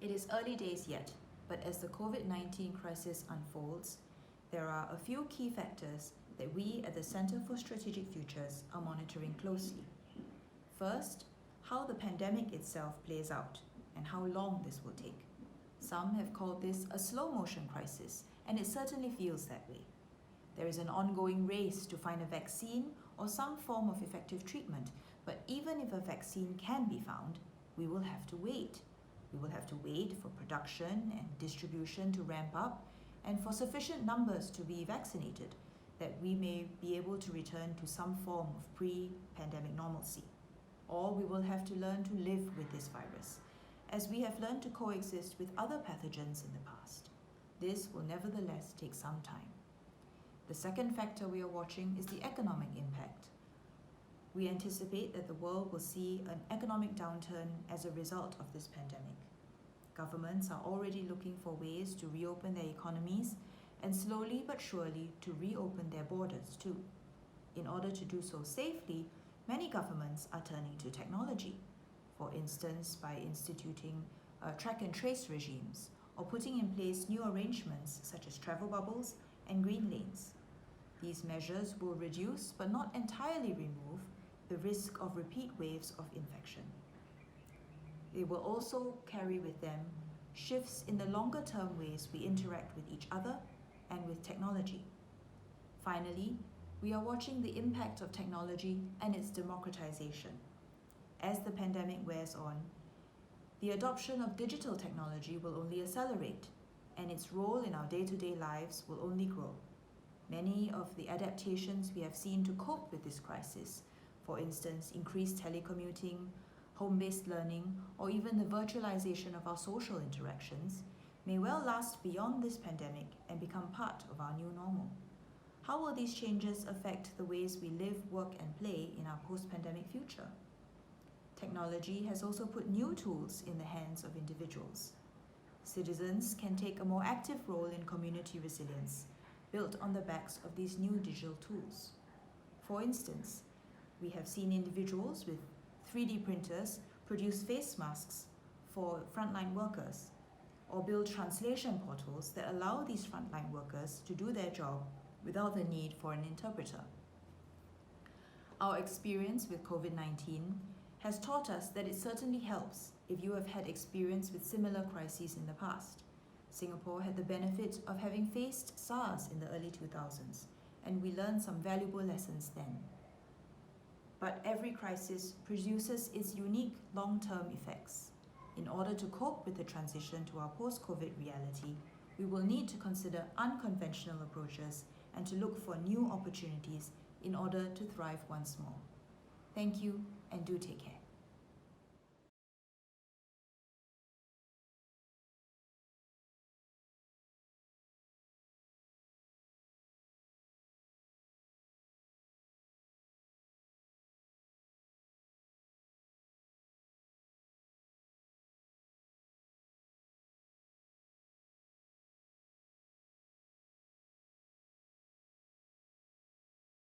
It is early days yet, but as the COVID-19 crisis unfolds, there are a few key factors that we at the Centre for Strategic Futures are monitoring closely. First, how the pandemic itself plays out and how long this will take. Some have called this a slow motion crisis, and it certainly feels that way. There is an ongoing race to find a vaccine or some form of effective treatment, but even if a vaccine can be found, we will have to wait. We will have to wait for production and distribution to ramp up and for sufficient numbers to be vaccinated that we may be able to return to some form of pre-pandemic normalcy. Or we will have to learn to live with this virus, as we have learned to coexist with other pathogens in the past. This will nevertheless take some time. The second factor we are watching is the economic impact. We anticipate that the world will see an economic downturn as a result of this pandemic. Governments are already looking for ways to reopen their economies and slowly but surely to reopen their borders too. In order to do so safely, many governments are turning to technology, for instance by instituting track and trace regimes or putting in place new arrangements such as travel bubbles and green lanes. These measures will reduce but not entirely remove the risk of repeat waves of infection. They will also carry with them shifts in the longer term ways we interact with each other and with technology. Finally, we are watching the impact of technology and its democratization. As the pandemic wears on, the adoption of digital technology will only accelerate, and its role in our day-to-day lives will only grow. Many of the adaptations we have seen to cope with this crisis, for instance, increased telecommuting, home-based learning, or even the virtualization of our social interactions, may well last beyond this pandemic and become part of our new normal. How will these changes affect the ways we live, work, and play in our post-pandemic future? Technology has also put new tools in the hands of individuals. Citizens can take a more active role in community resilience, built on the backs of these new digital tools. For instance, we have seen individuals with 3D printers produce face masks for frontline workers, or build translation portals that allow these frontline workers to do their job without the need for an interpreter. Our experience with COVID-19 has taught us that it certainly helps if you have had experience with similar crises in the past. Singapore had the benefit of having faced SARS in the early 2000s, and we learned some valuable lessons then. But every crisis produces its unique long-term effects. In order to cope with the transition to our post-COVID reality, we will need to consider unconventional approaches and to look for new opportunities in order to thrive once more. Thank you, and do take care.